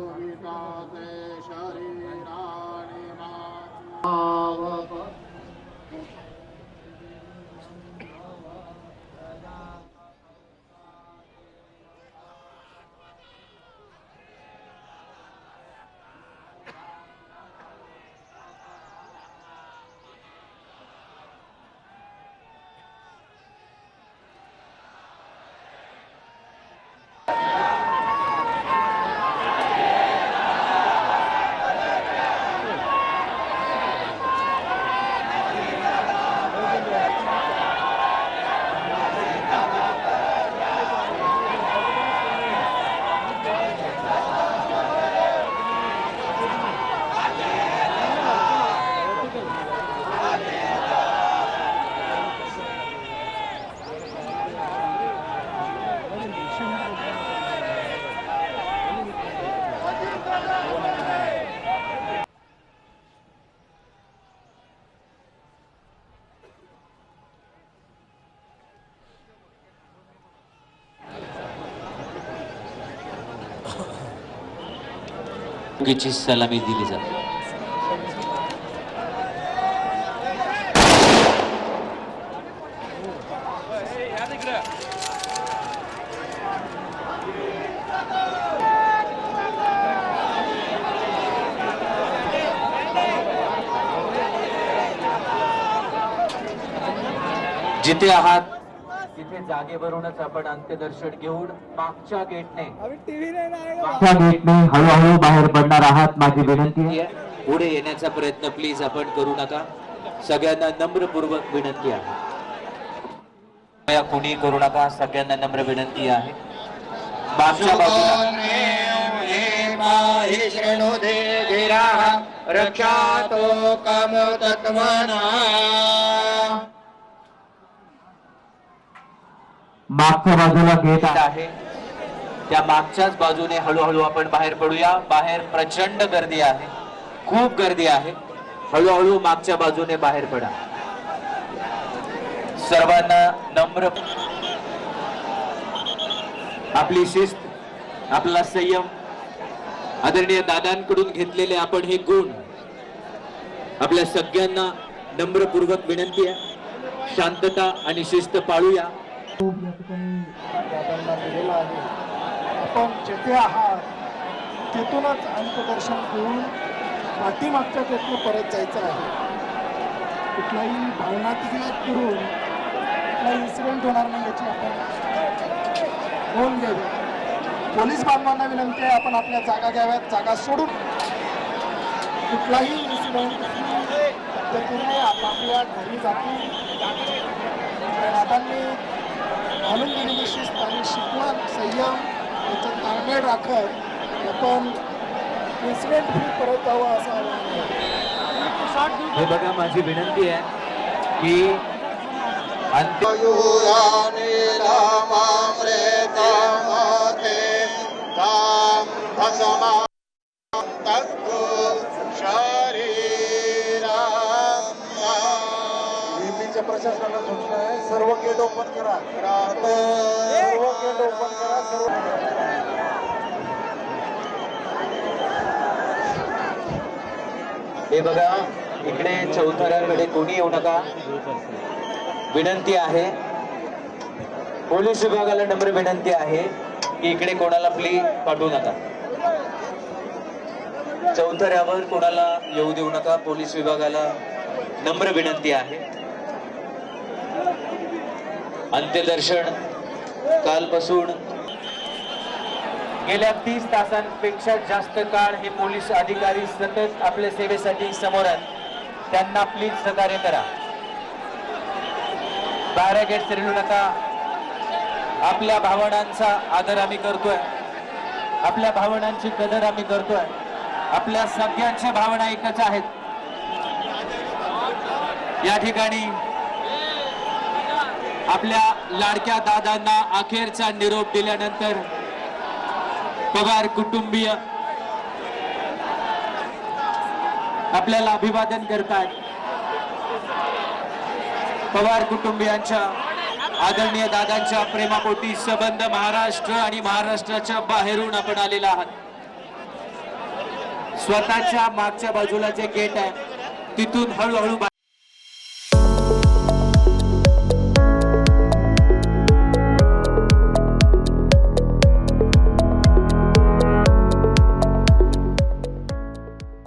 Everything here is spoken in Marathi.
विकासे शरीराणि ची सलामी दिली जाते। जिथे आहात तिथे जागेवरूनच आपण अंत्यदर्शन घेऊन मागच्या गेटने हळूहळू बाहेर पडणार आहात। माझी विनंती आहे पुढे येण्याचा प्रयत्न प्लीज आपण करू नका। सगळ्यांना नम्रपूर्वक विनंती आहे, कुणी करू नका। सगळ्यांना नम्र विनंती आहे। मागच्या बाजूला रक्षातो काम तत्वना मागच्या बाजूला गेट आहे, त्या मागच्याच बाजूने हळूहळू आपण बाहेर पडूया। बाहेर प्रचंड गर्दी आहे, खूप गर्दी आहे। हळूहळू मागच्या बाजूने बाहेर पडा। सर्वांना नम्र, आपली शिस्त, आपला संयम, आदरणीय दादांकडून घेतलेले आपण हे गुण आपल्या सगळ्यांना नम्रपूर्वक विनंती आहे, शांतता आणि शिस्त पाळूया। आपण जेथे आहात तिथूनच अंत्यदर्शन घेऊन पाठीमागच्या गेटने परत जायचं आहे। कुठलाही भावनात्मक करून कुठलाही इन्सिडेंट होणार नाही याची आपण नोंद घ्यावी। पोलीस बांधवांना विनंती आहे आपण आपल्या जागा घ्याव्यात, जागा सोडून कुठलाही इन्सिडेंट पद्धतीने आपापल्या घरी जातील। दादांनी आणून दिलेली शिस्त आणि शिकवण, संयम याचा ताळमेळ राखत आपण इन्सिडेंट फ्री परत जावं असं आवाहन आहे। हे बघा, माझी विनंती आहे की प्रशासनाला सूचना आहे, सर्व गेट ओपन करा, सर्व गेट ओपन करा। हे बघा, इकडे चौथऱ्याकडे कोणी येऊ नका, विनंती आहे। पोलीस विभागाला नम्र विनंती आहे की इकडे कोणाला प्लीज पाठवू नका, चौथऱ्यावर कोणाला येऊ देऊ नका। पोलीस विभागाला नम्र विनंती आहे। अंत्यदर्शन कालपासून गेल्या 30 तासांपेक्षा जास्त काळ हे पोलीस अधिकारी सतत आपल्या सेवेसाठी समोर आहेत, त्यांना प्लीज सहकार्य करा। बाहेर गेट फिरवू नका। आपल्या भावनांचा आदर आम्ही करतोय, आपल्या भावनांची कदर आम्ही करतोय। आपल्या सगळ्यांच्या भावना एकच आहेत। या ठिकाणी आपल्या लाडक्या दादांना अखेरचा निरोप दिल्यानंतर पवार कुटुंबीय आपल्याला अभिवादन करतात। पवार कुटुंबियांच्या आदरणीय दादांच्या प्रेमापोटी संबंध महाराष्ट्र आणि महाराष्ट्राच्या बाहेरून आपण आलेला आहात। स्वतःच्या मागच्या बाजूला जे गेट आहे तिथून हळूहळू